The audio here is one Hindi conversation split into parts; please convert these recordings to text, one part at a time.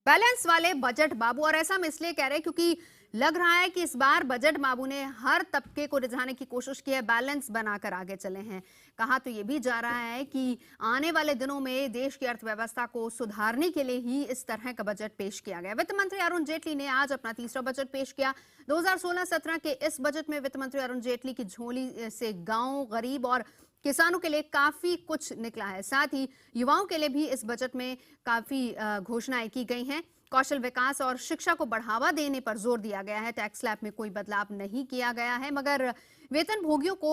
बैलेंस वाले बजट बाबू, और ऐसा हम इसलिए कह रहे हैं क्योंकि लग रहा है कि इस बार बजट बाबू ने हर तबके को रिझाने की कोशिश की है, बैलेंस बनाकर आगे चले हैं। कहा तो ये भी जा रहा है कि आने वाले दिनों में देश की अर्थव्यवस्था को सुधारने के लिए ही इस तरह का बजट पेश किया गया। वित्त मंत्री अरुण जेटली ने आज अपना तीसरा बजट पेश किया। 2016-17 के इस बजट में वित्त मंत्री अरुण जेटली की झोली से गांव, गरीब और किसानों के लिए काफी कुछ निकला है। साथ ही युवाओं के लिए भी इस बजट में काफी घोषणाएं की गई हैं। कौशल विकास और शिक्षा को बढ़ावा देने पर जोर दिया गया है। टैक्स स्लैब में कोई बदलाव नहीं किया गया है, मगर वेतन भोगियों को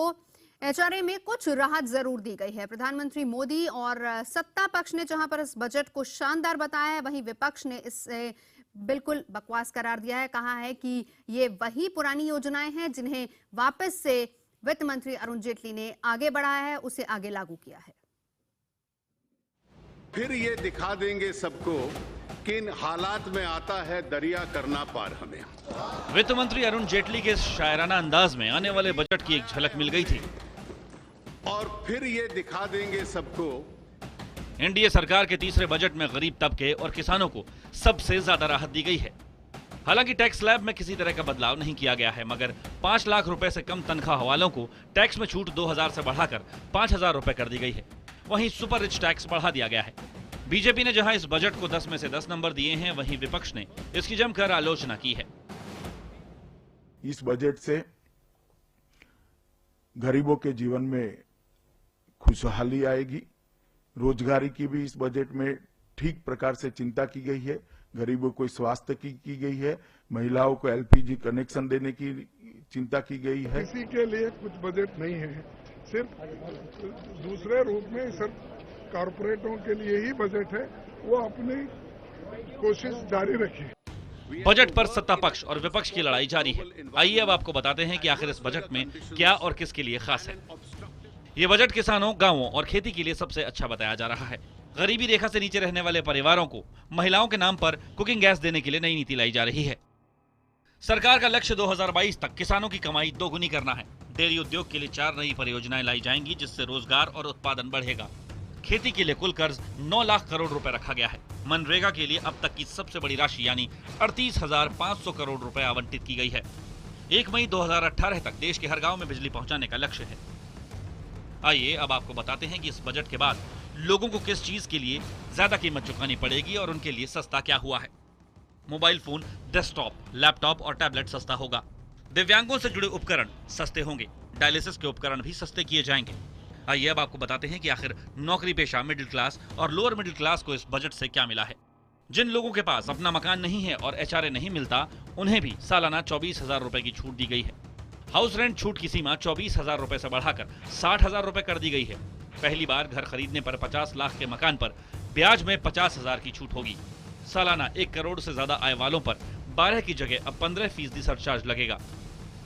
एचआरए में कुछ राहत जरूर दी गई है। प्रधानमंत्री मोदी और सत्ता पक्ष ने जहां पर इस बजट को शानदार बताया है, वहीं विपक्ष ने इसे बिल्कुल बकवास करार दिया है। कहा है कि ये वही पुरानी योजनाएं हैं जिन्हें वापस से वित्त मंत्री अरुण जेटली ने आगे बढ़ाया है, उसे आगे लागू किया है। फिर ये दिखा देंगे सबको किन हालात में आता है दरिया करना पार हमें। वित्त मंत्री अरुण जेटली के शायराना अंदाज में आने वाले बजट की एक झलक मिल गई थी। और फिर ये दिखा देंगे सबको एनडीए सरकार के तीसरे बजट में गरीब तबके और किसानों को सबसे ज्यादा राहत दी गई है। हालांकि टैक्स स्लैब में किसी तरह का बदलाव नहीं किया गया है, मगर 5 लाख रुपए से कम तनख्वाह वालों को टैक्स में छूट 2000 से बढ़ाकर 5000 रुपए कर दी गई है। वहीं सुपर रिच टैक्स बढ़ा दिया गया है। बीजेपी ने जहां इस बजट को 10 में से 10 नंबर दिए हैं, वहीं विपक्ष ने इसकी जमकर आलोचना की है। इस बजट से गरीबों के जीवन में खुशहाली आएगी। रोजगारी की भी इस बजट में ठीक प्रकार से चिंता की गई है। गरीबों को स्वास्थ्य की गई है। महिलाओं को एलपीजी कनेक्शन देने की चिंता की गई है। किसी के लिए कुछ बजट नहीं है, सिर्फ दूसरे रूप में सिर्फ कॉरपोरेटों के लिए ही बजट है। वो अपनी कोशिश जारी रखें। बजट पर सत्ता पक्ष और विपक्ष की लड़ाई जारी है। आइए अब आपको बताते हैं कि आखिर इस बजट में क्या और किसके लिए खास है। ये बजट किसानों, गांवों और खेती के लिए सबसे अच्छा बताया जा रहा है। गरीबी रेखा से नीचे रहने वाले परिवारों को महिलाओं के नाम पर कुकिंग गैस देने के लिए नई नीति लाई जा रही है। सरकार का लक्ष्य 2022 तक किसानों की कमाई दोगुनी करना है। डेयरी उद्योग के लिए 4 नई परियोजनाएं लाई जाएंगी, जिससे रोजगार और उत्पादन बढ़ेगा। खेती के लिए कुल कर्ज 9 लाख करोड़ रुपए रखा गया है। मनरेगा के लिए अब तक की सबसे बड़ी राशि यानी 38,500 करोड़ रुपए आवंटित की गई है। 1 मई 2018 तक देश के हर गांव में बिजली पहुंचाने का लक्ष्य है। आइए अब आपको बताते हैं कि इस बजट के बाद लोगों को किस चीज के लिए ज्यादा कीमत चुकानी पड़ेगी और उनके लिए सस्ता क्या हुआ है। मोबाइल फोन, डेस्कटॉप, लैपटॉप और टैबलेट सस्ता होगा। दिव्यांगों से जुड़े उपकरण सस्ते होंगे। डायलिसिस के उपकरण भी सस्ते किए जाएंगे। आइए अब आपको बताते हैं कि आखिर नौकरी पेशा, मिडिल क्लास और लोअर मिडिल क्लास को इस बजट से क्या मिला है। जिन लोगों के पास अपना मकान नहीं है और एचआरए नहीं मिलता, उन्हें भी सालाना 24,000 रुपए की छूट दी गई है। हाउस रेंट छूट की सीमा 24,000 रुपए से बढ़ाकर 60,000 रुपए कर दी गई है। पहली बार घर खरीदने पर 50 लाख के मकान पर ब्याज में 50,000 की छूट होगी। सालाना 1 करोड़ से ज्यादा आय वालों पर 12 की जगह अब 15% सरचार्ज लगेगा।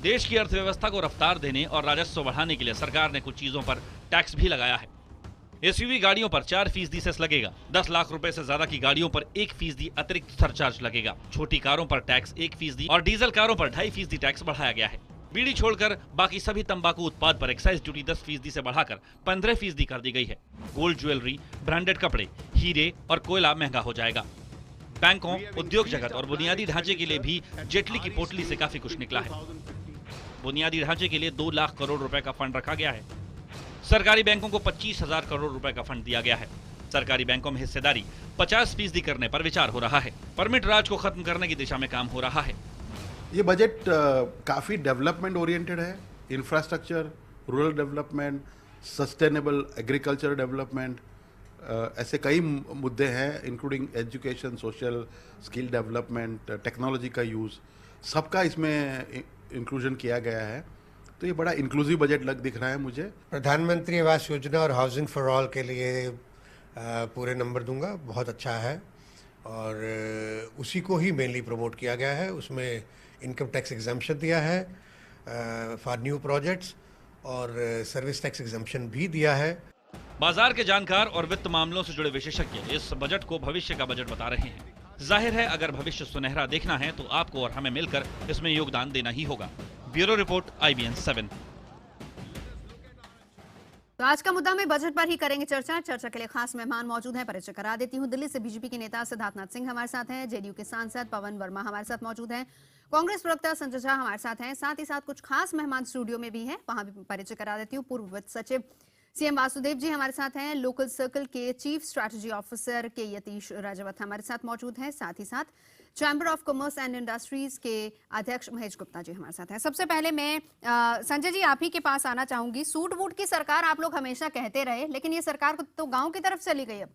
देश की अर्थव्यवस्था को रफ्तार देने और राजस्व बढ़ाने के लिए सरकार ने कुछ चीजों पर टैक्स भी लगाया है। एसयूवी गाड़ियों पर 4% सेस लगेगा। 10 लाख रुपए से ज्यादा की गाड़ियों पर 1% अतिरिक्त सरचार्ज लगेगा। छोटी कारों पर टैक्स 1% और डीजल कारों पर 2.5% टैक्स बढ़ाया गया है। बीड़ी छोड़कर बाकी सभी तंबाकू उत्पाद पर एक्साइज ड्यूटी 10% से बढ़ाकर 15% कर दी गई है। गोल्ड ज्वेलरी, ब्रांडेड कपड़े, हीरे और कोयला महंगा हो जाएगा। बैंकों, उद्योग जगत और बुनियादी ढांचे के लिए भी जेटली की पोटली से काफी कुछ निकला है। बुनियादी ढांचे के लिए 2 लाख करोड़ रुपए का फंड रखा गया है। सरकारी बैंकों को 25,000 करोड़ रुपए का फंड दिया गया है। सरकारी बैंकों में हिस्सेदारी 50% करने पर विचार हो रहा है। परमिट राज को खत्म करने की दिशा में काम हो रहा है। ये बजट काफ़ी डेवलपमेंट ओरिएंटेड है। Infrastructure, rural development, sustainable agriculture development, ऐसे कई मुद्दे हैं, including education, social, skill development, technology का यूज़, सबका इसमें इंक्लूजन किया गया है। तो ये बड़ा इंक्लूसिव बजट दिख रहा है मुझे। प्रधानमंत्री आवास योजना और हाउसिंग फॉर ऑल के लिए पूरे नंबर दूंगा। बहुत अच्छा है और उसी को ही मेनली प्रमोट किया गया है। उसमें इनकम टैक्स एग्जम्पशन दिया है फॉर न्यू प्रोजेक्ट्स और सर्विस टैक्स एग्जम्पशन भी दिया है। बाजार के जानकार और वित्त मामलों से जुड़े विशेषज्ञ इस बजट को भविष्य का बजट बता रहे हैं। जाहिर है, अगर भविष्य सुनहरा देखना है तो आपको और हमें मिलकर इसमें योगदान देना ही होगा। Bureau report, IBN 7। तो आज का मुद्दा में बजट पर ही करेंगे चर्चा के लिए खास मेहमान मौजूद हैं, परिचय करा देती हूं। दिल्ली से बीजेपी के नेता सिद्धार्थनाथ सिंह हमारे साथ हैं, जेडीयू के सांसद पवन वर्मा हमारे साथ मौजूद हैं, कांग्रेस प्रवक्ता संजय झा हमारे साथ हैं, साथ ही साथ कुछ खास मेहमान स्टूडियो में भी हैं, वहां भी परिचय करा देती हूँ। पूर्व वित्त सचिव सीएम वासुदेव जी हमारे साथ हैं, लोकल सर्कल के चीफ स्ट्रैटेजी ऑफिसर के यतीश राजावत हमारे साथ मौजूद हैं, साथ ही साथ chamber of commerce and industries के अध्यक्ष महेश गुप्ता जी हमारे साथ हैं। सबसे पहले मैं संजय जी आप ही के पास आना चाहूंगी। सूट बूट की सरकार आप लोग हमेशा कहते रहे, लेकिन ये सरकार तो गांव की तरफ चली गई। अब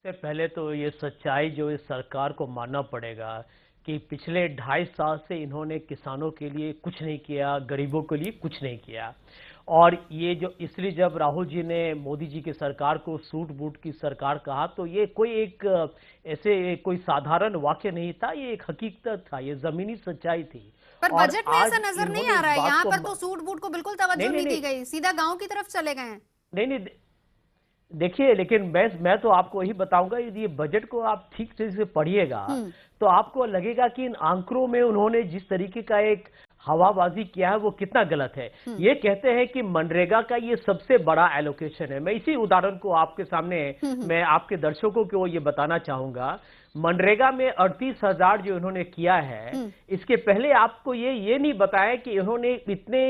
से पहले तो ये सच्चाई जो इस सरकार को मानना पड़ेगा कि पिछले 2.5 साल से इन्होंने किसानों के लिए कुछ नहीं किया, गरीबों के लिए कुछ नहीं किया। और ये जो इसलिए जब राहुल जी ने मोदी जी की सरकार को सूट बूट की सरकार कहा तो ये कोई एक ऐसे कोई साधारण वाक्य नहीं था, ये एक हकीकत था, ये जमीनी सच्चाई थी। पर बजट में ऐसा नजर नहीं आ रहा है, यहाँ पर तो सूट बूट को बिल्कुल तवज्जो नहीं दी गई, सीधा गाँव की तरफ चले गए हैं। नहीं, देखिए, लेकिन मैं तो आपको यही बताऊंगा, यदि ये बजट को आप ठीक से पढ़िएगा तो आपको लगेगा कि इन आंकड़ों में उन्होंने जिस तरीके का एक हवाबाजी किया है वो कितना गलत है। ये कहते हैं कि मनरेगा का ये सबसे बड़ा एलोकेशन है। मैं इसी उदाहरण को आपके सामने मैं आपके दर्शकों को ये बताना चाहूंगा। मनरेगा में 38,000 जो इन्होंने किया है, इसके पहले आपको ये नहीं बताया कि इन्होंने इतने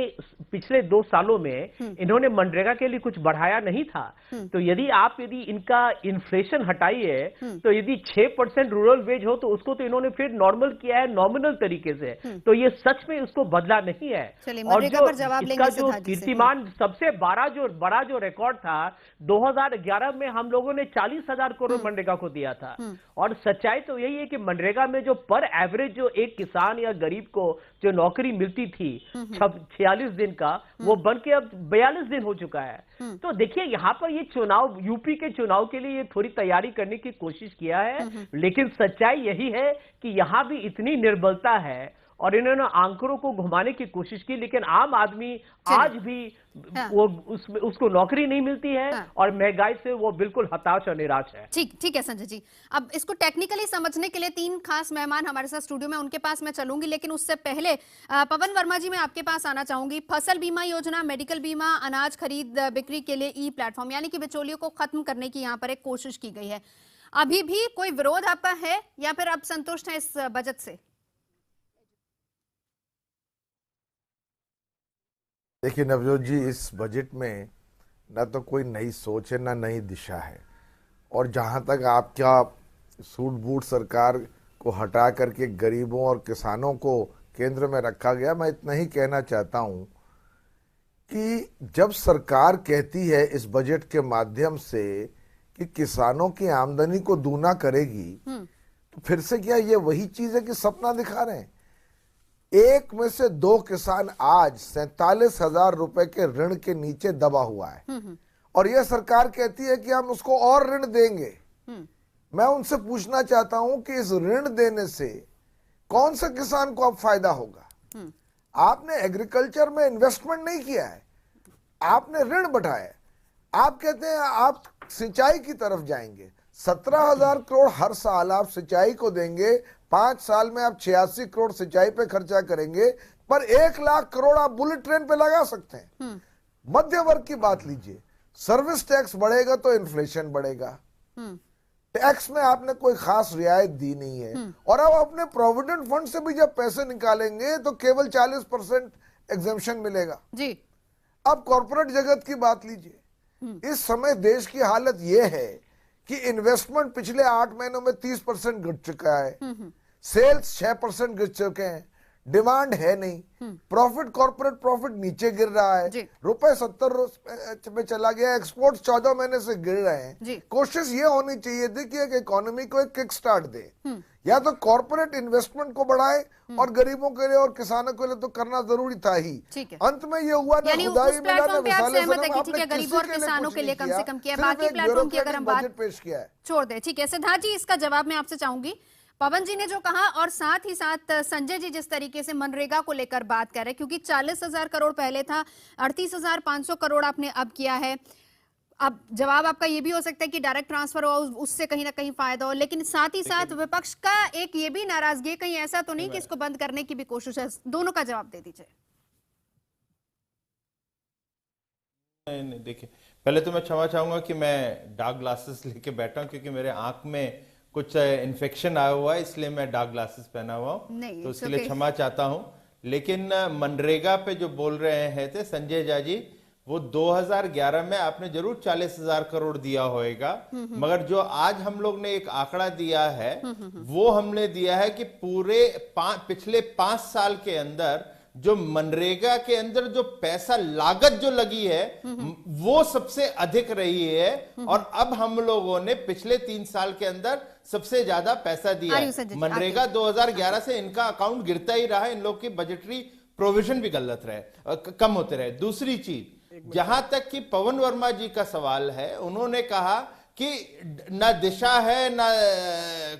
पिछले 2 सालों में इन्होंने मनरेगा के लिए कुछ बढ़ाया नहीं था। तो यदि इनका इन्फ्लेशन हटाइए तो यदि 6% रूरल वेज हो तो उसको तो इन्होंने फिर नॉर्मल किया है, नॉमिनल तरीके से। तो ये सच में उसको बदला नहीं है। और जो इसका जो कीर्तिमान सबसे बड़ा जो रिकॉर्ड था 2011 में हम लोगों ने 40,000 करोड़ मनरेगा को दिया था। और सच्चाई तो यही है कि मनरेगा में जो पर एवरेज जो एक किसान या गरीब को जो नौकरी मिलती थी 46 दिन का, वो बन के अब 42 दिन हो चुका है। तो देखिए, यहाँ पर ये चुनाव, यूपी के चुनाव के लिए ये थोड़ी तैयारी करने की कोशिश किया है, लेकिन सच्चाई यही है कि यहाँ भी इतनी निर्बलता है और इन्होंने आंकड़ों को घुमाने की कोशिश की, लेकिन आम आदमी आज भी वो उसको नौकरी नहीं मिलती है और महंगाई से वो बिल्कुल हताश और निराश है। ठीक है संजय जी, अब इसको टेक्निकली समझने के लिए 3 खास मेहमान हमारे साथ स्टूडियो में, उनके पास मैं चलूंगी, लेकिन उससे पहले पवन वर्मा जी मैं आपके पास आना चाहूंगी। फसल बीमा योजना, मेडिकल बीमा, अनाज खरीद बिक्री के लिए ई प्लेटफॉर्म, यानी कि बिचौलियों को खत्म करने की यहाँ पर एक कोशिश की गई है। अभी भी कोई विरोध आपका है या फिर आप संतुष्ट हैं इस बजट से? देखिए नवजोत जी, इस बजट में ना तो कोई नई सोच है ना नई दिशा है। और जहाँ तक आपका सूट बूट सरकार को हटा करके गरीबों और किसानों को केंद्र में रखा गया, मैं इतना ही कहना चाहता हूँ कि जब सरकार कहती है इस बजट के माध्यम से कि किसानों की आमदनी को दूना करेगी, तो फिर से क्या ये वही चीज है कि सपना दिखा रहे हैं? 1 में से 2 किसान आज 47,000 रुपए के ऋण के नीचे दबा हुआ है और यह सरकार कहती है कि हम उसको और ऋण देंगे। मैं उनसे पूछना चाहता हूं कि इस ऋण देने से कौन सा किसान को अब फायदा होगा? आपने एग्रीकल्चर में इन्वेस्टमेंट नहीं किया है, आपने ऋण बढ़ाया। आप कहते हैं आप सिंचाई की तरफ जाएंगे, 17,000 करोड़ हर साल आप सिंचाई को देंगे, 5 साल में आप 86 करोड़ सिंचाई पे खर्चा करेंगे, पर 1 लाख करोड़ आप बुलेट ट्रेन पे लगा सकते हैं। मध्य वर्ग की बात लीजिए, सर्विस टैक्स बढ़ेगा तो इन्फ्लेशन बढ़ेगा, टैक्स में आपने कोई खास रियायत दी नहीं है। और अब अपने प्रोविडेंट फंड से भी जब पैसे निकालेंगे तो केवल 40% एग्जेम्पशन मिलेगा जी। अब कॉर्पोरेट जगत की बात लीजिए, इस समय देश की हालत यह है कि इन्वेस्टमेंट पिछले 8 महीनों में 30% घट चुका है, सेल्स 6% गिर चुके हैं, डिमांड है नहीं, प्रॉफिट, कॉर्पोरेट प्रॉफिट नीचे गिर रहा है, रुपए 70 में चला गया, एक्सपोर्ट 14 महीने से गिर रहे हैं। कोशिश ये होनी चाहिए थी कि एक इकोनॉमी को एक किक स्टार्ट दे, या तो कॉर्पोरेट इन्वेस्टमेंट को बढ़ाए और गरीबों के लिए और किसानों के लिए तो करना जरूरी था ही। अंत में ये हुआ ना खुदाई मिला ना विशाले सनम, आपने गरीबों और किसानों के लिए कम से कम किया, बाकी प्लेटफॉर्म की अगर हम बात पेश किया है छोड़ दे। ठीक है सिद्धार्थ जी, इसका जवाब मैं आपसे चाहूंगी। पवन जी ने जो कहा और साथ ही साथ संजय जी जिस तरीके से मनरेगा को लेकर बात कर रहे हैं, क्योंकि 40,000 करोड़ पहले था, 38,500 करोड़ आपने अब किया है। अब जवाब आपका ये भी हो सकता है कि डायरेक्ट ट्रांसफर हो, उससे कहीं ना कहीं फायदा हो, लेकिन साथ ही साथ विपक्ष का एक ये भी नाराजगी, कहीं ऐसा तो नहीं कि इसको बंद करने की भी कोशिश है? दोनों का जवाब दे दीजिए। नहीं देखिए, पहले तो मैं क्षमा चाहूंगा कि मैं डार्क ग्लासेस लेके बैठा हूं क्योंकि मेरे आंख में कुछ इन्फेक्शन आया हुआ है, इसलिए मैं डार्क ग्लासेस पहना हुआ हूं, तो इसके लिए क्षमा चाहता हूं। लेकिन मनरेगा पे जो बोल रहे हैं थे संजय झा जी, वो 2011 में आपने जरूर 40,000 करोड़ दिया होगा, मगर जो आज हम लोग ने एक आंकड़ा दिया है वो हमने दिया है कि पूरे पिछले 5 साल के अंदर जो मनरेगा के अंदर जो पैसा लागत जो लगी है वो सबसे अधिक रही है, और अब हम लोगों ने पिछले 3 साल के अंदर सबसे ज्यादा पैसा दिया है। मनरेगा 2011 से इनका अकाउंट गिरता ही रहा, इन लोग की बजटरी प्रोविजन भी गलत रहे, कम होते रहे। दूसरी चीज, जहां तक कि पवन वर्मा जी का सवाल है, उन्होंने कहा कि ना दिशा है ना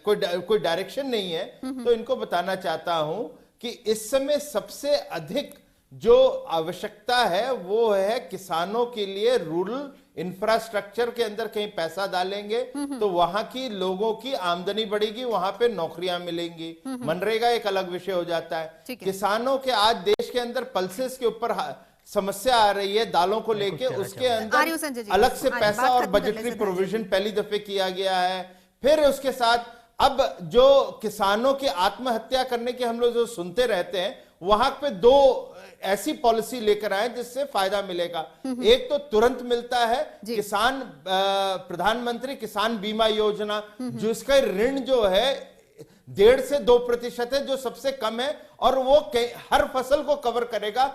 कोई डायरेक्शन नहीं है, तो इनको बताना चाहता हूं कि इस समय सबसे अधिक जो आवश्यकता है वो है किसानों के लिए रूरल इंफ्रास्ट्रक्चर के अंदर कहीं पैसा डालेंगे तो वहां की लोगों की आमदनी बढ़ेगी, वहां पे नौकरियां मिलेंगी। मनरेगा एक अलग विषय हो जाता है। किसानों के आज देश के अंदर पल्सेस के ऊपर समस्या आ रही है दालों को लेके, उसके अंदर अलग से पैसा और बजटरी प्रोविजन पहली दफे किया गया है। फिर उसके साथ अब जो किसानों की आत्महत्या करने के हम लोग जो सुनते रहते हैं, वहां पे 2 ऐसी पॉलिसी लेकर आए जिससे फायदा मिलेगा। एक तो तुरंत मिलता है किसान प्रधानमंत्री किसान बीमा योजना, जो इसका ऋण जो है 1.5 से 2% है, जो सबसे कम है, और वो हर फसल को कवर करेगा,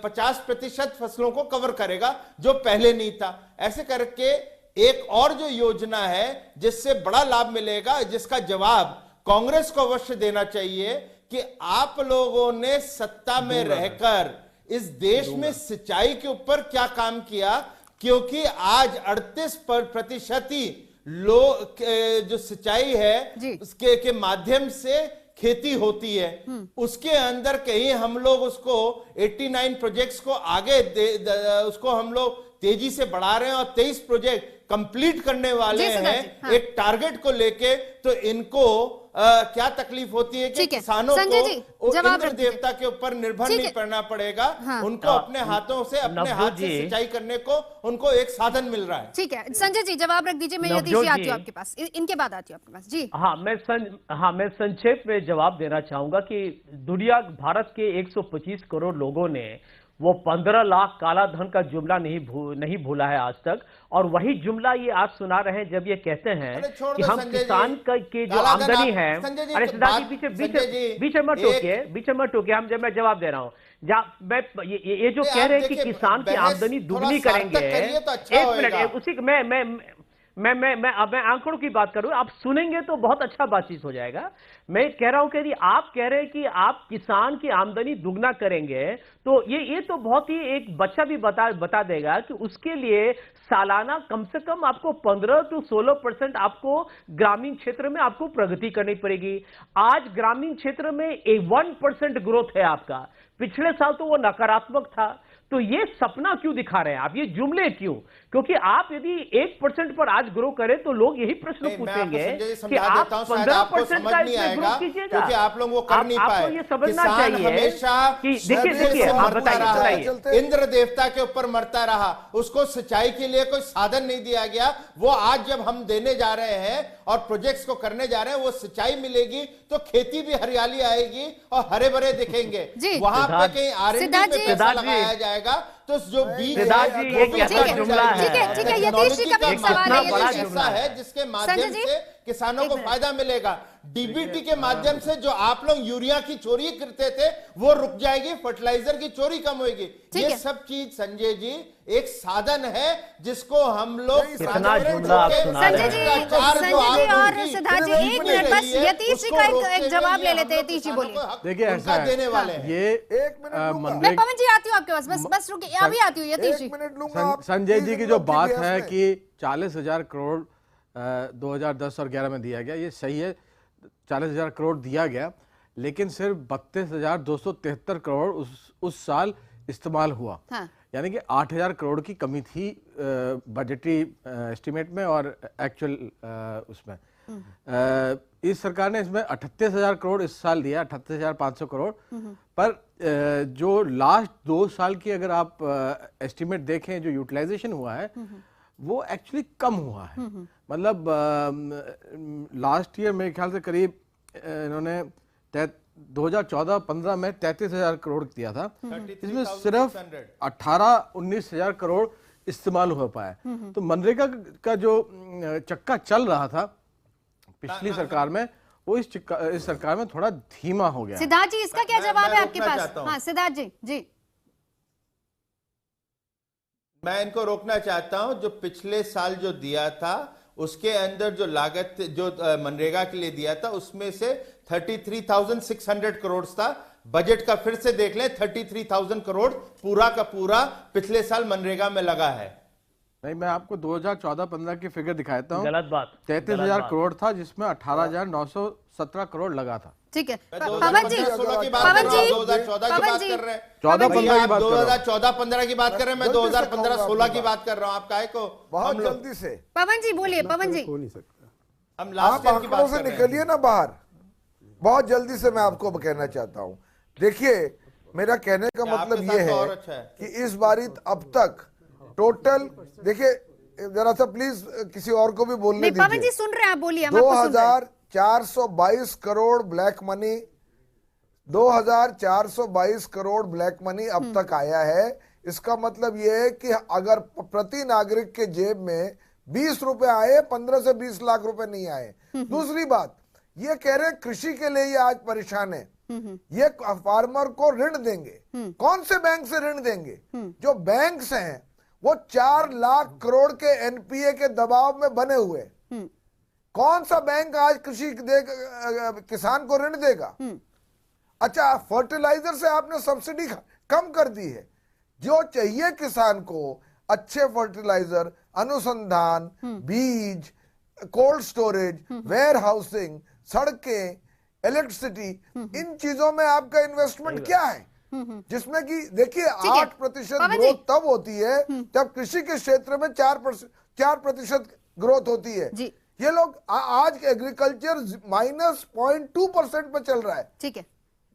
50% फसलों को कवर करेगा जो पहले नहीं था। ऐसे करके एक और जो योजना है जिससे बड़ा लाभ मिलेगा, जिसका जवाब कांग्रेस को अवश्य देना चाहिए कि आप लोगों ने सत्ता में रहकर इस देश में सिंचाई के ऊपर क्या काम किया, क्योंकि आज 38% ही लोग जो सिंचाई है उसके माध्यम से खेती होती है, उसके अंदर कहीं हम लोग उसको 89 प्रोजेक्ट्स को आगे उसको हम लोग तेजी से बढ़ा रहे हैं और 23 प्रोजेक्ट कंप्लीट करने वाले हैं एक टारगेट को लेके। तो इनको क्या तकलीफ होती है कि किसानों को इंद्र देवता के ऊपर निर्भर नहीं करना पड़ेगा, उनको अपने हाथों से अपने हाथ से सिंचाई करने को उनको एक साधन मिल रहा है। ठीक है संजय जी, जवाब रख दीजिए, मैं यतीश जी आती हूँ आपके पास, इनके बाद आती हूँ आपके पास जी। मैं संक्षेप में जवाब देना चाहूंगा कि दुनिया भारत के 125 करोड़ लोगों ने वो 15 लाख काला धन का जुमला नहीं भूला है आज तक, और वही जुमला ये आज सुना रहे हैं जब ये कहते हैं कि हम किसान के जो आमदनी है। अरे सिद्धार्थ जी बीच में टोके हम जब मैं जवाब दे रहा हूँ, मैं ये जो कह रहे हैं कि किसान की आमदनी दुगनी करेंगे, एक मिनट उसी मैं आंकड़ों की बात करूं, आप सुनेंगे तो बहुत अच्छा बातचीत हो जाएगा। मैं कह रहा हूं कि आप कह रहे हैं कि आप किसान की आमदनी दुगना करेंगे, तो ये तो बहुत ही एक बच्चा भी बता देगा कि उसके लिए सालाना कम से कम आपको 15 से 16% आपको ग्रामीण क्षेत्र में आपको प्रगति करनी पड़ेगी। आज ग्रामीण क्षेत्र में 1% ग्रोथ है आपका, पिछले साल तो वो नकारात्मक था। तो ये सपना क्यों दिखा रहे हैं आप, ये जुमले क्यों? क्योंकि आप यदि 1% पर आज ग्रो करें तो लोग यही प्रश्न पूछेंगे कि आप 15% का इसमें ग्रो कीजिएगा, क्योंकि आप लोग वो कर नहीं पाए। आपको ये समझना चाहिए हमेशा कि देखिए आप बताइए, इंद्र देवता के ऊपर मरता रहा, उसको सिंचाई के लिए कोई साधन नहीं दिया गया। वो आज जब हम देने जा रहे हैं और प्रोजेक्ट्स को करने जा रहे हैं, वो सिंचाई मिलेगी तो खेती भी हरियाली आएगी और हरे भरे दिखेंगे। वहां पे कहीं R&D में पैसा लगाया जाएगा तो जो बीज है जिसके माध्यम से किसानों को फायदा मिलेगा। डीबीटी के माध्यम से जो आप लोग यूरिया की चोरी करते थे वो रुक जाएगी, फर्टिलाइजर की चोरी कम होगी। ये सब चीज संजय जी एक साधन है जिसको हम लोग संजय जी और सिद्धार्थ जी एक मिनट बस यतीश जी का एक जवाब ले लेते हैं। यतीश जी बोलिए। देखिए ऐसा देने वाले ये एक मिनट मैं पवन जी आती हूँ आपके पास, बस रुकिए, अभी आती हूँ यतीश जी। संजय जी की जो बात है कि 40,000 करोड़ 2010 और 11 में दिया गया, ये सही है, 40,000 करोड़ दिया गया, लेकिन सिर्फ 32,273 करोड़ उस साल इस्तेमाल हुआ। यानी कि 8,000 करोड़ की कमी थी बजटरी एस्टिमेट में और एक्चुअल उसमें। इस सरकार ने इसमें 38,000 करोड़ इस साल दिया, 38,500 करोड़। पर जो लास्ट 2 साल की अगर आप एस्टिमेट देखें, जो यूटिलाइजेशन हुआ है वो एक्चुअली कम हुआ है। मतलब लास्ट ईयर मेरे ख्याल से करीब इन्होंने 2014-15 में 33,000 करोड़ दिया था, इसमें सिर्फ 18-19,000 करोड़ इस्तेमाल हो पाया। तो मनरेगा का जो चक्का चल रहा था पिछली सरकार में, वो इस सरकार में थोड़ा धीमा हो गया। सिद्धार्थ जी, इसका क्या जवाब है आपके पास? हाँ सिद्धार्थ जी। जी, मैं इनको रोकना चाहता हूं। जो पिछले साल जो दिया था उसके अंदर जो लागत जो मनरेगा के लिए दिया था उसमें से 33,600 करोड़ था। बजट का फिर से देख लें, 33,000 करोड़ पूरा का पूरा पिछले साल मनरेगा में लगा है। नहीं, मैं आपको 2014-15 की फिगर दिखाता हूँ। गलत बात। 33,000 करोड़ था जिसमें 18,917 करोड़ लगा था। ठीक है पवन जी, 2014 की बात कर रहे हैं, 2014-15 की बात कर रहे हैं, 2014-15 की बात कर रहे हैं, मैं 2015-16 की बात कर रहा हूँ। आप काहे को बहुत जल्दी से पवन जी बोलिए। पवन जी, हम लास्ट ईयर की बात से निकलिए ना बाहर, बहुत जल्दी से मैं आपको कहना चाहता हूँ। देखिए, मेरा कहने का मतलब ये है कि इस बारी अब तक टोटल, देखिए जरा सा प्लीज किसी और को भी बोलने दीजिए। पवन जी सुन रहे हैं, आप बोलिए। 2,422 crore black money, 2,422 crore black money अब तक आया है। इसका मतलब यह है कि अगर प्रति नागरिक के जेब में 20 रुपए आए, 15 से 20 लाख रुपए नहीं आए। दूसरी बात, ये कह रहे हैं कृषि के लिए ये आज परेशान है, ये फार्मर को ऋण देंगे। कौन से बैंक से ऋण देंगे? जो बैंक्स हैं वो 4 लाख करोड़ के एनपीए के दबाव में बने हुए। कौन सा बैंक आज कृषि किसान को ऋण देगा? अच्छा, फर्टिलाइजर से आपने सब्सिडी कम कर दी है। जो चाहिए किसान को, अच्छे फर्टिलाइजर, अनुसंधान, बीज, कोल्ड स्टोरेज, वेयर हाउसिंग, सड़कें, इलेक्ट्रिसिटी, इन चीजों में आपका इन्वेस्टमेंट क्या है? जिसमें कि देखिए 8% ग्रोथ तब होती है जब कृषि के क्षेत्र में 4% ग्रोथ होती है। ये लोग आज एग्रीकल्चर -0.2% पे चल रहा है। ठीक है,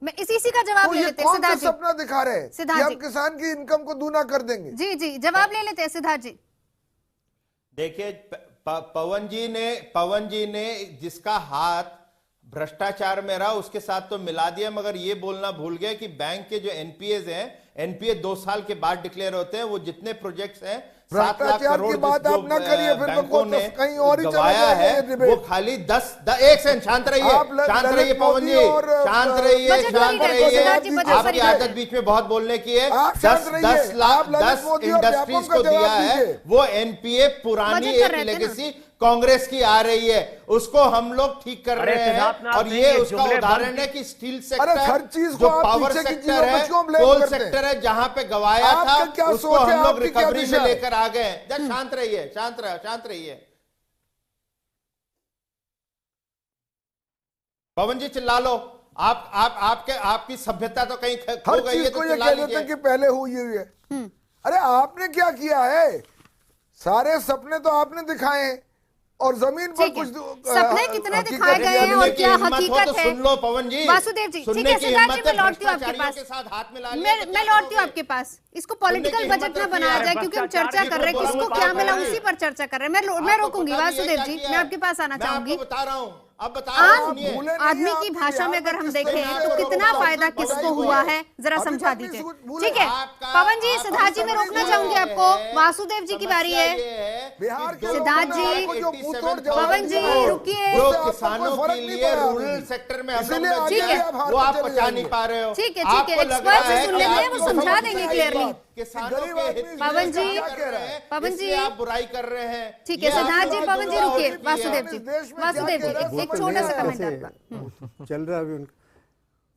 मैं इसी का जवाब ले लेते हैं। सिद्धार्थ जी, सपना दिखा रहे हैं कि हम किसान की इनकम को दूना कर देंगे। जी जी, जवाब ले लेते हैं सिद्धार्थ जी। देखिए, पवन जी ने जिसका हाथ भ्रष्टाचार में रहा उसके साथ तो मिला दिया, मगर ये बोलना भूल गए कि बैंक के जो एनपीएज हैं, एनपीए 2 साल के बाद डिक्लेयर होते हैं। वो जितने प्रोजेक्ट्स हैं 7 लाख करोड़ की बात आप ना करिए, फिर बैंकों ने कहीं और ही गवाया है, वो खाली 1 सेकंड शांत रहिए पवन जी, शांत रहिए। आपकी आदत बीच में बहुत बोलने की है। 10 इंडस्ट्रीज को दिया है, वो एनपीए पुरानी एक लेगेसी कांग्रेस की आ रही है, उसको हम लोग ठीक कर रहे हैं। और ये उसका उदाहरण है कि स्टील सेक्टर, जो पावर सेक्टर है, कोल सेक्टर है, जहां पे गवाया था उसको हम लोग रिकवरी में लेकर आ गए। शांत रहिए, शांत रहिए। पवन जी चिल्ला लो, आपकी सभ्यता तो कहीं खो गई है, तो चिल्ला लीजिए कि पहले हुई है। अरे आपने क्या किया है? सारे सपने तो आपने दिखाए हैं और जमीन पर कुछ सपने कितने दिखाए गए हैं और क्या हकीकत है? सुन लो पवन जी, वासुदेव जी। ठीक है सिद्धार्थ जी, मैं लौटती हूँ आपके पास। मैं लौटती हूँ आपके पास। इसको पॉलिटिकल बजट में बनाया जाए, क्योंकि हम चर्चा कर रहे हैं किसको क्या मिला, उसी पर चर्चा कर रहे हैं। मैं रोकूंगी वासुदेव जी, मैं आपके पास आना चाहूंगी। बता रहा हूँ, अब आम आदमी की भाषा में अगर हम देखें तो कितना फायदा किसको हुआ है, जरा समझा दीजिए। ठीक है पवन जी, सिद्धार्थ जी मैं रोकना चाहूंगी आपको। वासुदेव जी की बारी है। सिद्धार्थ जी, पवन जी रुकिए। किसानों के लिए रूरल सेक्टर में ठीक है, वो आप पचा नहीं पा रहे हो। ठीक है, एक्सपर्ट से सुन लेंगे, वो समझा देंगे क्लियरली। पवन जी आप बुराई कर रहे हैं। ठीक है सिद्धार्थ जी, पवन जी रुकिए। वासुदेव जी एक छोटा सा कमेंट आपका चल रहा है अभी उनका।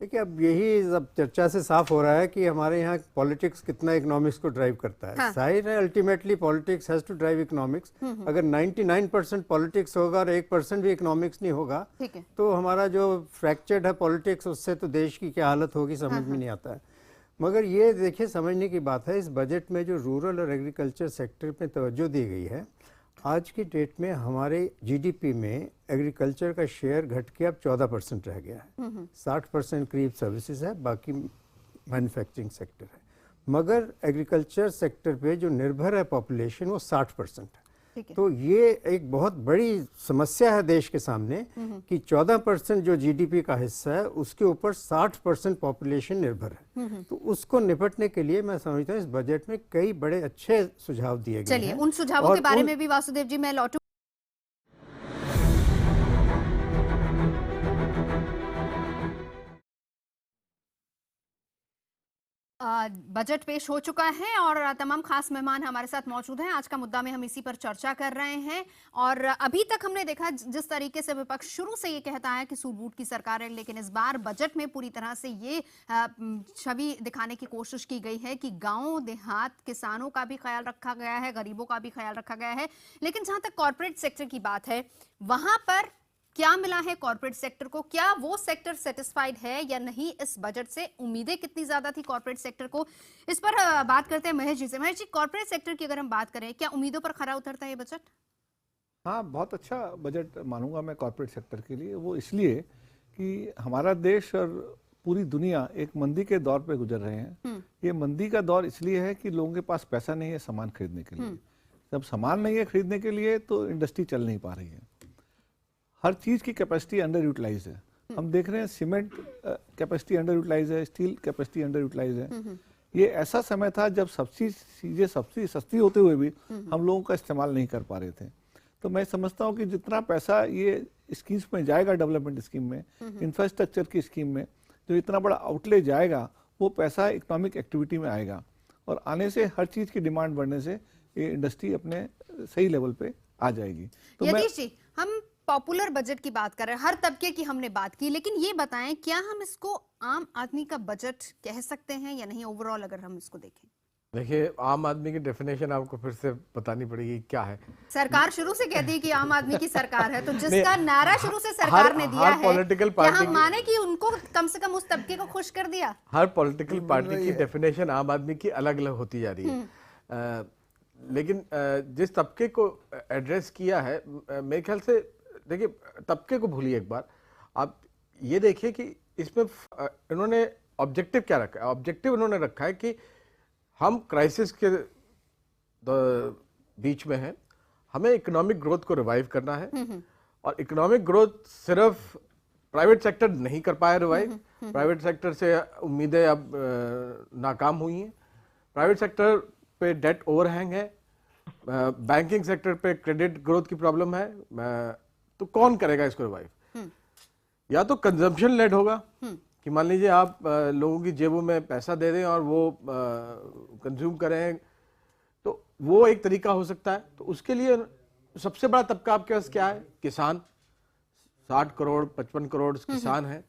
देखिए, अब यही सब चर्चा से साफ हो रहा है कि हमारे यहाँ पॉलिटिक्स कितना इकोनॉमिक्स को ड्राइव करता है। हाँ। जाहिर है ultimately politics has to drive economics. अगर 99% पॉलिटिक्स होगा और 1% भी इकोनॉमिक्स नहीं होगा तो हमारा जो फ्रैक्चर्ड है पॉलिटिक्स, उससे तो देश की क्या हालत होगी समझ में नहीं आता है। मगर ये देखिए, समझने की बात है, इस बजट में जो रूरल और एग्रीकल्चर सेक्टर पे तवज्जो दी गई है, आज की डेट में हमारे जीडीपी में एग्रीकल्चर का शेयर घट के अब 14% रह गया है। 60% करीब सर्विसेज है, बाकी मैन्युफैक्चरिंग सेक्टर है। मगर एग्रीकल्चर सेक्टर पे जो निर्भर है पॉपुलेशन वो 60% है। तो ये एक बहुत बड़ी समस्या है देश के सामने कि 14% जो जीडीपी का हिस्सा है उसके ऊपर 60% पॉपुलेशन निर्भर है। तो उसको निपटने के लिए मैं समझता हूँ इस बजट में कई बड़े अच्छे सुझाव दिए गए हैं। चलिए उन सुझावों के बारे में भी वासुदेव जी मैं लौटू। बजट पेश हो चुका है और तमाम खास मेहमान हमारे साथ मौजूद हैं। आज का मुद्दा में हम इसी पर चर्चा कर रहे हैं और अभी तक हमने देखा जिस तरीके से विपक्ष शुरू से ये कहता है कि सूट-बूट की सरकार है, लेकिन इस बार बजट में पूरी तरह से ये छवि दिखाने की कोशिश की गई है कि गांव देहात किसानों का भी ख्याल रखा गया है, गरीबों का भी ख्याल रखा गया है। लेकिन जहां तक कॉर्पोरेट सेक्टर की बात है, वहां पर क्या मिला है कॉर्पोरेट सेक्टर को? क्या वो सेक्टर सेटिस्फाइड है या नहीं इस बजट से? उम्मीदें कितनी ज्यादा थी कॉर्पोरेट सेक्टर को? इस पर बात करते हैं महेश जी से। महेश जी, कॉर्पोरेट सेक्टर की अगर हम बात करें, क्या उम्मीदों पर खरा उतरता है ये बजट? हाँ, बहुत अच्छा बजट मानूंगा मैं कॉर्पोरेट सेक्टर के लिए। वो इसलिए कि हमारा देश और पूरी दुनिया एक मंदी के दौर पे गुजर रहे हैं। ये मंदी का दौर इसलिए है कि लोगों के पास पैसा नहीं है सामान खरीदने के लिए। जब सामान नहीं है खरीदने के लिए तो इंडस्ट्री चल नहीं पा रही है। हर चीज़ की कैपेसिटी अंडर यूटिलाइज है। हम देख रहे हैं सीमेंट कैपेसिटी अंडर यूटिलाइज है, स्टील कैपेसिटी अंडर यूटिलाइज है। ये ऐसा समय था जब चीज़ें सस्ती होते हुए भी हम लोगों का इस्तेमाल नहीं कर पा रहे थे। तो मैं समझता हूँ कि जितना पैसा ये स्कीम्स में जाएगा, डेवलपमेंट स्कीम में, इंफ्रास्ट्रक्चर की स्कीम में, जो इतना बड़ा आउटले जाएगा वो पैसा इकोनॉमिक एक्टिविटी में आएगा और आने से हर चीज़ की डिमांड बढ़ने से ये इंडस्ट्री अपने सही लेवल पे आ जाएगी। तो यतीश जी, हम पॉपुलर बजट की बात कर रहे हैं, हर तबके की हमने बात की, लेकिन ये बताएं क्या हम इसको आम आदमी का बजट कह सकते हैं या नहीं? ओवरऑल अगर हम इसको देखें, देखिए आम आदमी की डेफिनेशन आपको फिर से बतानी पड़ेगी क्या है। सरकार शुरू से कहती है कि आम आदमी की सरकार है, तो जिसका नारा शुरू से सरकार ने दिया है, पॉलिटिकल पार्टी हम माने कि उनको कम से कम उस तबके को खुश कर दिया। हर पॉलिटिकल पार्टी की डेफिनेशन आम आदमी की अलग अलग होती जा रही है। लेकिन जिस तबके को एड्रेस किया है, मेरे ख्याल से देखिए तबके को भूलिए एक बार, आप ये देखिए कि इसमें इन्होंने ऑब्जेक्टिव क्या रखा है। ऑब्जेक्टिव इन्होंने रखा है कि हम क्राइसिस के बीच में हैं, हमें इकोनॉमिक ग्रोथ को रिवाइव करना है और इकोनॉमिक ग्रोथ सिर्फ प्राइवेट सेक्टर नहीं कर पाया रिवाइव। प्राइवेट सेक्टर से उम्मीदें अब नाकाम हुई हैं। प्राइवेट सेक्टर पे डेट ओवरहैंग है, बैंकिंग सेक्टर पे क्रेडिट ग्रोथ की प्रॉब्लम है। तो कौन करेगा इसको रिवाइव? या तो कंजम्पशन लेड होगा कि मान लीजिए आप लोगों की जेबों में पैसा दे दें और वो कंज्यूम करें, तो वो एक तरीका हो सकता है। तो उसके लिए सबसे बड़ा तबका आपके पास क्या है? किसान। 60 करोड़ 55 करोड़ किसान हैं,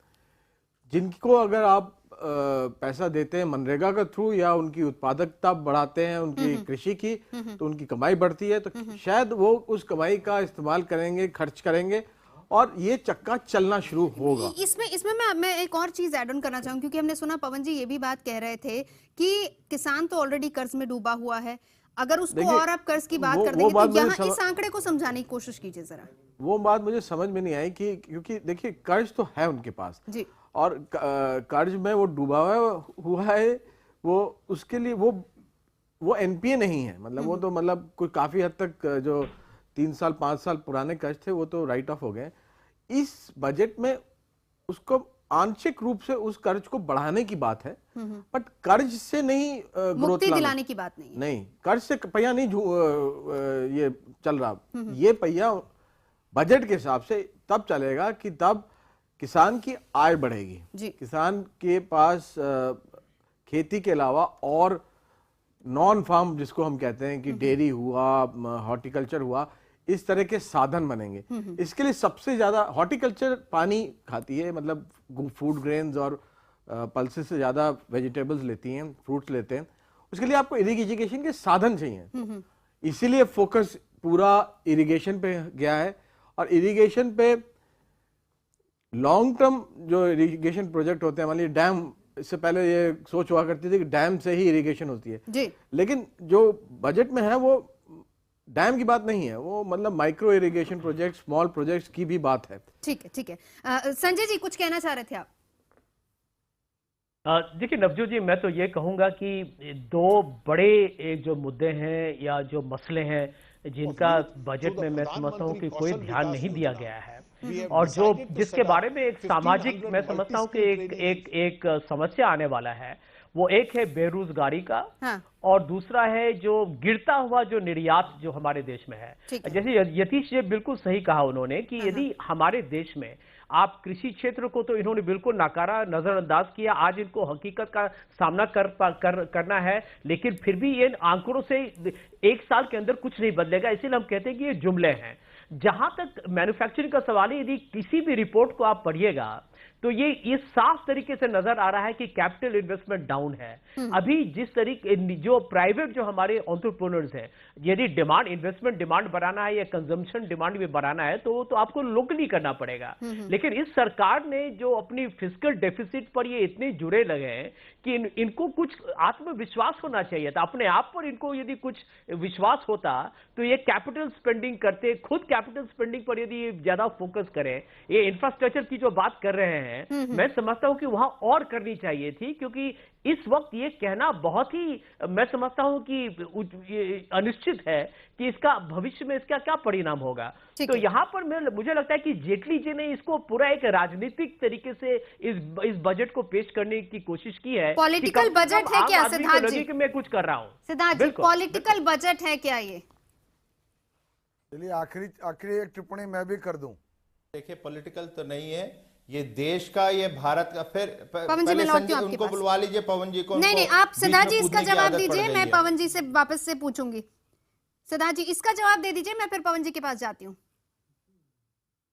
जिनको अगर आप पैसा देते हैं मनरेगा के थ्रू या उनकी उत्पादकता बढ़ाते हैं उनकी कृषि की, तो उनकी कमाई बढ़ती है। तो शायद वो उस कमाई का इस्तेमाल करेंगे, खर्च करेंगे और ये चक्का चलना शुरू होगा। इसमें मैं एक और चीज ऐड ऑन करना चाहूँ, क्योंकि हमने सुना पवन जी ये भी बात कह रहे थे कि किसान तो ऑलरेडी कर्ज में डूबा हुआ है, अगर उसको और आप कर्ज की बात कर देंगे तो यहाँ इस आंकड़े को समझाने की कोशिश कीजिए जरा। वो बात मुझे समझ में नहीं आई कि क्योंकि देखिए कर्ज तो है उनके पास जी, और कर्ज में वो डूबा हुआ है, वो उसके लिए वो एनपीए नहीं है, मतलब वो तो मतलब कोई काफी हद तक जो 3 साल 5 साल पुराने कर्ज थे वो तो राइट ऑफ हो गए। इस बजट में उसको आंशिक रूप से उस कर्ज को बढ़ाने की बात है, बट कर्ज से नहीं ग्रोथ दिलाने की बात नहीं, कर्ज से पहिया नहीं ये चल रहा। ये पहिया बजट के हिसाब से तब चलेगा कि तब किसान की आय बढ़ेगी। किसान के पास खेती के अलावा और नॉन फार्म जिसको हम कहते हैं कि डेयरी हुआ, हॉर्टिकल्चर हुआ, इस तरह के साधन बनेंगे। इसके लिए सबसे ज्यादा हॉर्टिकल्चर पानी खाती है, मतलब फूड ग्रेन्स और पल्सेस से ज्यादा वेजिटेबल्स लेती हैं, फ्रूट्स लेते हैं। उसके लिए आपको इरिगेशन के साधन चाहिए, इसीलिए फोकस पूरा इरिगेशन पे गया है। और इरिगेशन पे लॉन्ग टर्म जो इरिगेशन प्रोजेक्ट होते हैं, मान लीजिए डैम, इससे पहले ये सोच हुआ करती थी कि डैम से ही इरिगेशन होती है जी। लेकिन जो बजट में है वो डैम की बात नहीं है, वो मतलब micro irrigation project, small projects की भी बात है। ठीक है, ठीक है। संजय जी कुछ कहना चाह रहे थे आप? देखिए नवजोत जी, मैं तो ये कहूंगा कि दो बड़े एक जो मुद्दे हैं या जो मसले हैं जिनका बजट में मैं समझता हूं कि कोई ध्यान नहीं दिया गया है और जो जिसके बारे में एक सामाजिक मैं समझता हूं कि एक समस्या आने वाला है, वो एक है बेरोजगारी का। हाँ। और दूसरा है जो गिरता हुआ जो निर्यात जो हमारे देश में है। जैसे यतीश जी बिल्कुल सही कहा उन्होंने कि यदि हमारे देश में आप कृषि क्षेत्र को तो इन्होंने बिल्कुल नकारा, नजरअंदाज किया, आज इनको हकीकत का सामना करना है, लेकिन फिर भी ये आंकड़ों से एक साल के अंदर कुछ नहीं बदलेगा, इसीलिए हम कहते हैं कि ये जुमले हैं। जहां तक मैन्युफैक्चरिंग का सवाल है, यदि किसी भी रिपोर्ट को आप पढ़िएगा तो ये साफ तरीके से नजर आ रहा है कि कैपिटल इन्वेस्टमेंट डाउन है। अभी जिस तरीके जो प्राइवेट जो हमारे एंटरप्रेन्योर्स हैं, यदि डिमांड इन्वेस्टमेंट डिमांड बढ़ाना है या कंजम्पशन डिमांड भी बढ़ाना है तो आपको लोकली करना पड़ेगा। लेकिन इस सरकार ने जो अपनी फिस्कल डेफिसिट पर ये इतने जुड़े लगे हैं कि इनको कुछ आत्मविश्वास होना चाहिए था, अपने आप पर इनको यदि कुछ विश्वास होता तो ये कैपिटल स्पेंडिंग करते, खुद कैपिटल स्पेंडिंग पर यदि ज्यादा फोकस करें, ये इंफ्रास्ट्रक्चर की जो बात कर रहे हैं मैं समझता हूं कि वहां और करनी चाहिए थी, क्योंकि इस वक्त ये कहना बहुत ही मैं समझता हूं कि अनिश्चित है कि इसका भविष्य में इसका क्या परिणाम होगा। तो यहां पर मुझे लगता है कि जेटली जी ने इसको पूरा एक राजनीतिक तरीके से इस बजट को पेश करने की कोशिश की है। पॉलिटिकल बजट है क्या सिद्धार्थ जी? कि मैं कुछ कर रहा हूं सिद्धार्थ जी, पॉलिटिकल बजट है क्या ये? चलिए आखिरी एक टिप्पणी मैं भी कर दूं। देखिए पॉलिटिकल तो नहीं है, ये देश का, ये भारत का। फिर पवन जी, पहले संजय उनको बुलवा लीजिए, पवन जी को। नहीं, आप सिद्धार्थ जी इसका जवाब दीजिए, मैं पवन जी से वापस से पूछूंगी। सिद्धार्थ जी इसका जवाब दे दीजिए, मैं फिर पवन जी के पास जाती हूँ।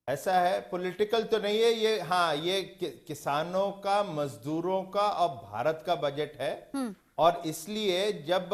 ऐसा है, पॉलिटिकल तो नहीं है ये। हाँ, ये किसानों का, मजदूरों का और भारत का बजट है। और इसलिए जब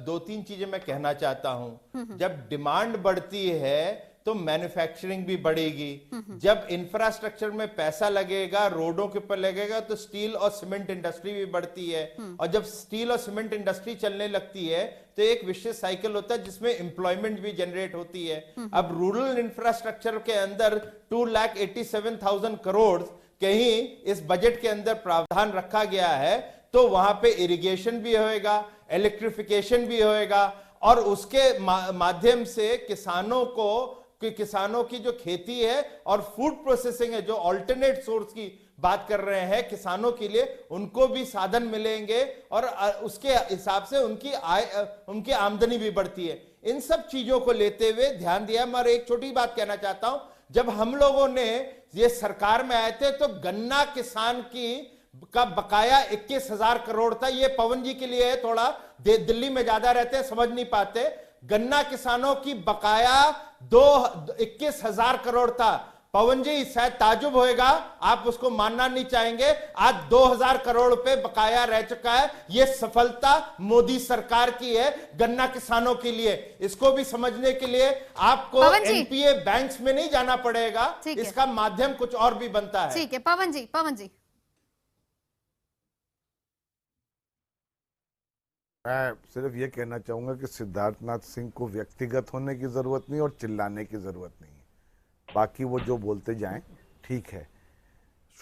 2-3 चीजें मैं कहना चाहता हूं, जब डिमांड बढ़ती है तो मैन्युफैक्चरिंग भी बढ़ेगी। जब इंफ्रास्ट्रक्चर में पैसा लगेगा, रोडों के ऊपर लगेगा, तो स्टील और सीमेंट इंडस्ट्री भी बढ़ती है। और जब स्टील और सीमेंट इंडस्ट्री चलने लगती है तो एक विशेष साइकिल होता है जिसमें एम्प्लॉयमेंट भी जनरेट होती है। अब रूरल इंफ्रास्ट्रक्चर के अंदर 2,87,000 करोड़ कहीं इस बजट के अंदर प्रावधान रखा गया है, तो वहां पे इरिगेशन भी होएगा, इलेक्ट्रिफिकेशन भी होएगा और उसके माध्यम से किसानों की जो खेती है और फूड प्रोसेसिंग है, जो अल्टरनेट सोर्स की बात कर रहे हैं किसानों के लिए, उनको भी साधन मिलेंगे और उसके हिसाब से उनकी आमदनी भी बढ़ती है। इन सब चीजों को लेते हुए ध्यान दिया। मैं एक छोटी बात कहना चाहता हूं, जब हम लोगों ने ये सरकार में आए थे तो गन्ना किसान का बकाया 21,000 करोड़ था। ये पवन जी के लिए है, थोड़ा दिल्ली में ज्यादा रहते हैं, समझ नहीं पाते। गन्ना किसानों की बकाया 21,000 करोड़ था। पवन जी शायद ताजुब होएगा, आप उसको मानना नहीं चाहेंगे, आज 2,000 करोड़ रुपए बकाया रह चुका है। यह सफलता मोदी सरकार की है गन्ना किसानों के लिए। इसको भी समझने के लिए आपको एनपीए बैंक्स में नहीं जाना पड़ेगा, इसका माध्यम कुछ और भी बनता है। ठीक है पवन जी मैं सिर्फ ये कहना चाहूंगा कि सिद्धार्थनाथ सिंह को व्यक्तिगत होने की जरूरत नहीं और चिल्लाने की जरूरत नहीं है। बाकी वो जो बोलते जाएं ठीक है,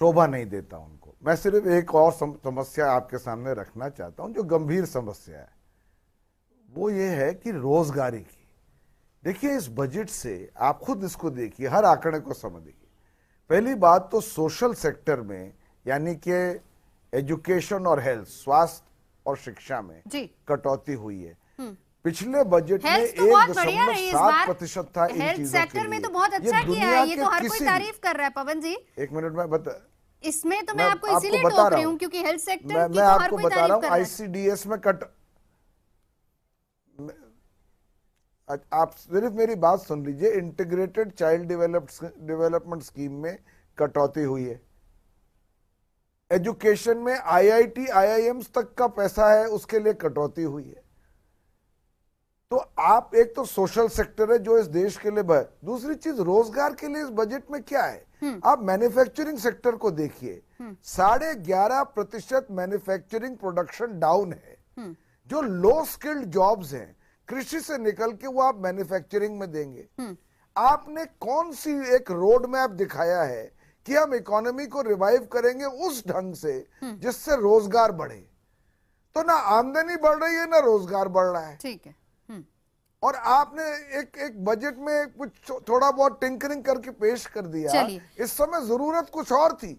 शोभा नहीं देता उनको। मैं सिर्फ एक और समस्या आपके सामने रखना चाहता हूं जो गंभीर समस्या है, वो ये है कि रोजगारी की। देखिए इस बजट से आप खुद इसको देखिए, हर आंकड़े को समझिए। पहली बात तो सोशल सेक्टर में यानी कि एजुकेशन और हेल्थ, स्वास्थ्य और शिक्षा में कटौती हुई है। पिछले बजट में 1.7% था इन हेल्थ सेक्टर में तो बहुत अच्छा किया है, ये तो हर कोई तारीफ कर रहा है। पवन जी एक मिनट में बता, इसमें तो मैं आपको इसीलिए टोक रही हूँ क्योंकि हेल्थ सेक्टर की तो हर कोई तारीफ कर रहा है। आईसीडीएस में आप सिर्फ मेरी बात सुन लीजिए, इंटीग्रेटेड चाइल्ड डेवलपमेंट स्कीम में कटौती हुई है। एजुकेशन में आईआईटी आईआईएम्स तक का पैसा है, उसके लिए कटौती हुई है। तो आप एक तो सोशल सेक्टर है जो इस देश के लिए दूसरी चीज रोजगार के लिए इस बजट में क्या है, आप मैन्युफैक्चरिंग सेक्टर को देखिए, 11.5% मैन्युफैक्चरिंग प्रोडक्शन डाउन है। जो लो स्किल्ड जॉब्स हैं, कृषि से निकल के वो आप मैन्युफैक्चरिंग में देंगे। आपने कौन सी एक रोड मैप दिखाया है कि हम इकोनॉमी को रिवाइव करेंगे उस ढंग से जिससे रोजगार बढ़े? तो ना आमदनी बढ़ रही है ना रोजगार बढ़ रहा है। ठीक है। और आपने एक बजट में कुछ थोड़ा बहुत टिंकरिंग करके पेश कर दिया। इस समय जरूरत कुछ और थी।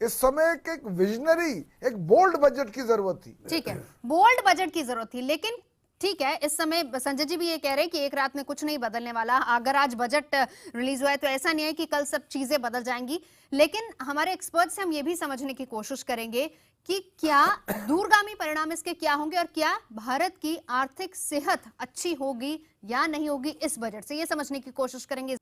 इस समय एक विजनरी, एक बोल्ड बजट की जरूरत थी। ठीक है, बोल्ड बजट की जरूरत थी, लेकिन ठीक है, इस समय संजय जी भी ये कह रहे हैं कि एक रात में कुछ नहीं बदलने वाला। अगर आज बजट रिलीज हुआ है तो ऐसा नहीं है कि कल सब चीजें बदल जाएंगी, लेकिन हमारे एक्सपर्ट से हम ये भी समझने की कोशिश करेंगे कि क्या दूरगामी परिणाम इसके क्या होंगे और क्या भारत की आर्थिक सेहत अच्छी होगी या नहीं होगी इस बजट से, ये समझने की कोशिश करेंगे।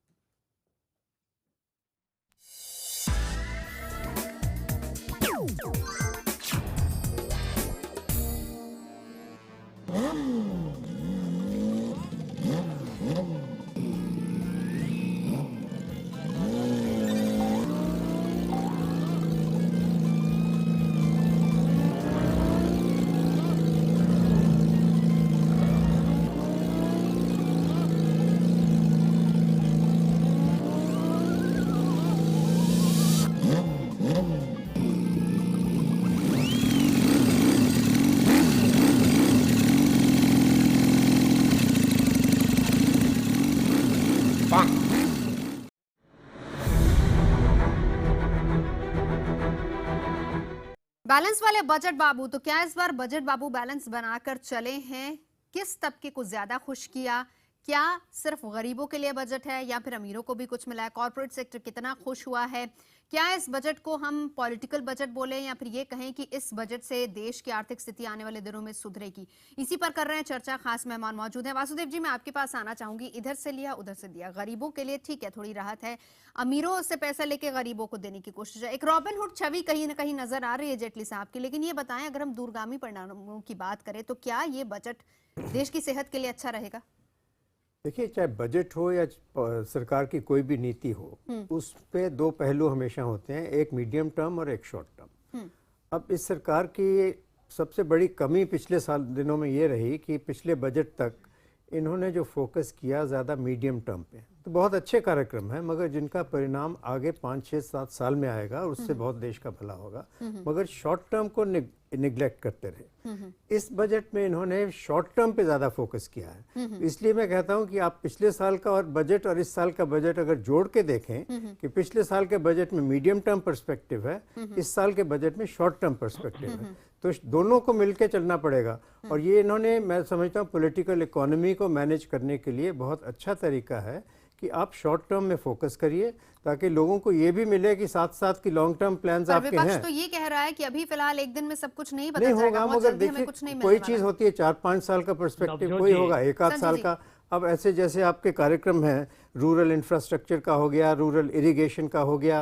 बैलेंस वाले बजट बाबू, तो क्या इस बार बजट बाबू बैलेंस बनाकर चले हैं? किस तबके को ज्यादा खुश किया? क्या सिर्फ गरीबों के लिए बजट है या फिर अमीरों को भी कुछ मिला है? कॉर्पोरेट सेक्टर कितना खुश हुआ है? क्या इस बजट को हम पॉलिटिकल बजट बोले या फिर ये कहें कि इस बजट से देश की आर्थिक स्थिति आने वाले दिनों में सुधरेगी? इसी पर कर रहे हैं चर्चा। खास मेहमान मौजूद हैं। वासुदेव जी, मैं आपके पास आना चाहूंगी। इधर से लिया उधर से दिया, गरीबों के लिए ठीक है थोड़ी राहत है, अमीरों से पैसा लेके गरीबों को देने की कोशिश है। एक रॉबिन हुड छवि कहीं ना कहीं नजर आ रही है जेटली साहब की। लेकिन ये बताएं, अगर हम दूरगामी परिणामों की बात करें तो क्या ये बजट देश की सेहत के लिए अच्छा रहेगा? देखिए, चाहे बजट हो या सरकार की कोई भी नीति हो, उस पे दो पहलू हमेशा होते हैं, एक मीडियम टर्म और एक शॉर्ट टर्म। अब इस सरकार की सबसे बड़ी कमी पिछले दिनों में ये रही कि पिछले बजट तक इन्होंने जो फोकस किया ज़्यादा मीडियम टर्म पे, तो बहुत अच्छे कार्यक्रम हैं मगर जिनका परिणाम आगे 5, 6, 7 साल में आएगा और उससे बहुत देश का भला होगा, मगर शॉर्ट टर्म को निगलेक्ट करते रहे। इस बजट में इन्होंने शॉर्ट टर्म पे ज़्यादा फोकस किया है। इसलिए मैं कहता हूं कि आप पिछले साल का और बजट और इस साल का बजट अगर जोड़ के देखें कि पिछले साल के बजट में मीडियम टर्म पर्सपेक्टिव है, इस साल के बजट में शॉर्ट टर्म पर्सपेक्टिव है, तो दोनों को मिलकर चलना पड़ेगा। और ये इन्होंने, मैं समझता हूँ, पॉलिटिकल इकोनॉमी को मैनेज करने के लिए बहुत अच्छा तरीका है कि आप शॉर्ट टर्म में फोकस करिए ताकि लोगों को ये भी मिले कि साथ साथ की लॉन्ग टर्म प्लान्स आपके हैं। तो ये कह रहा है कि अभी फिलहाल एक दिन में सब कुछ नहीं बदल जाएगा, मगर देखिए कोई चीज होती है 4-5 साल का पर्सपेक्टिव, कोई होगा 1-8 साल का। अब ऐसे जैसे आपके कार्यक्रम हैं, रूरल इंफ्रास्ट्रक्चर का हो गया, रूरल इरिगेशन का हो गया,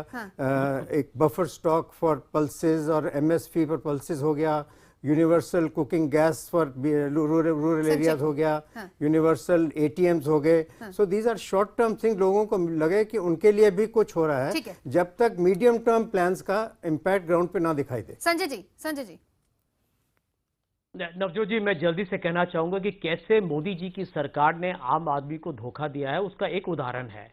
एक बफर स्टॉक फॉर पल्सेस और MSP फॉर पल्सेस हो गया, universal cooking gas for rural areas हो गया, यूनिवर्सल ATMs हो गए। So these are short term thing, लोगों को लगे कि उनके लिए भी कुछ हो रहा है जब तक मीडियम टर्म प्लान्स का इम्पैक्ट ग्राउंड पे ना दिखाई दे। संजय जी। नवजोत जी, मैं जल्दी से कहना चाहूंगा कि कैसे मोदी जी की सरकार ने आम आदमी को धोखा दिया है, उसका एक उदाहरण है।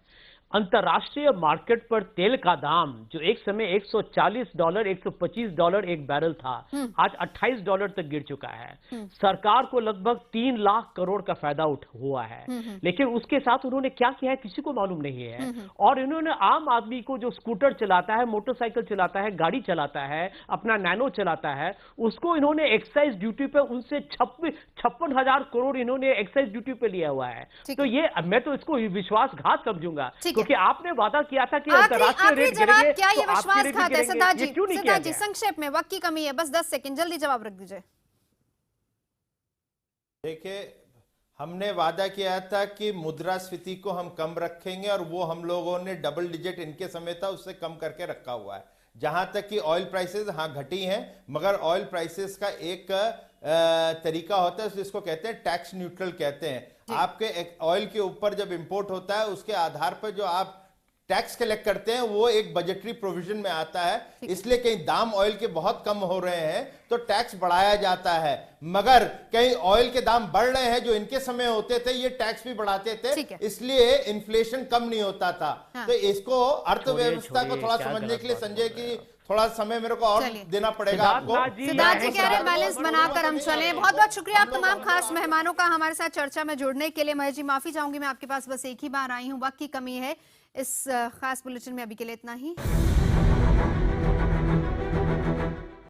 अंतर्राष्ट्रीय मार्केट पर तेल का दाम जो एक समय $140, $125 एक बैरल था, आज $28 तक गिर चुका है। सरकार को लगभग 3 लाख करोड़ का फायदा हुआ है, लेकिन उसके साथ उन्होंने क्या किया है किसी को मालूम नहीं है। और इन्होंने आम आदमी को जो स्कूटर चलाता है, मोटरसाइकिल चलाता है, गाड़ी चलाता है, अपना नैनो चलाता है, उसको इन्होंने एक्साइज ड्यूटी पे उनसे 56,000 करोड़ इन्होंने एक्साइज ड्यूटी पे लिया हुआ है। तो ये मैं तो इसको विश्वासघात समझूंगा, क्योंकि आपने वादा किया था कि अंतर्राष्ट्रीय रेट गिरेंगे, क्या ये तो विश्वासघात है? सिद्धार्थ जी, संक्षेप में, वक्त की कमी है, बस 10 सेकंड, जल्दी जवाब रख दीजिए। देखिए, हमने वादा किया था कि मुद्रास्फीति को हम कम रखेंगे और वो हम लोगों ने डबल डिजिट इनके समय था उससे कम करके रखा हुआ है। जहां तक कि ऑयल प्राइसेस घटी हैं, मगर ऑयल प्राइसेस का एक तरीका होता है जिसको कहते हैं टैक्स न्यूट्रल कहते हैं। आपके ऑयल के ऊपर जब इंपोर्ट होता है उसके आधार पर जो आप टैक्स कलेक्ट करते हैं वो एक बजटरी प्रोविजन में आता है। इसलिए कहीं दाम ऑयल के बहुत कम हो रहे हैं तो टैक्स बढ़ाया जाता है, मगर कहीं ऑयल के दाम बढ़ रहे हैं जो इनके समय होते थे ये टैक्स भी बढ़ाते थे, इसलिए इन्फ्लेशन कम नहीं होता था। तो इसको अर्थव्यवस्था को थोड़ा समझने के लिए संजय की थोड़ा समय मेरे को और देना पड़ेगा आपको। सिद्धार्थ जी कह रहे हैं बैलेंस बनाकर हम चलें। बहुत बहुत शुक्रिया आप तमाम खास मेहमानों का हमारे साथ चर्चा में जुड़ने के लिए। महेश जी माफी चाहूंगी, मैं आपके पास बस एक ही बार आई हूँ, वक्त की कमी है। इस खास बुलेटिन में अभी के लिए इतना ही।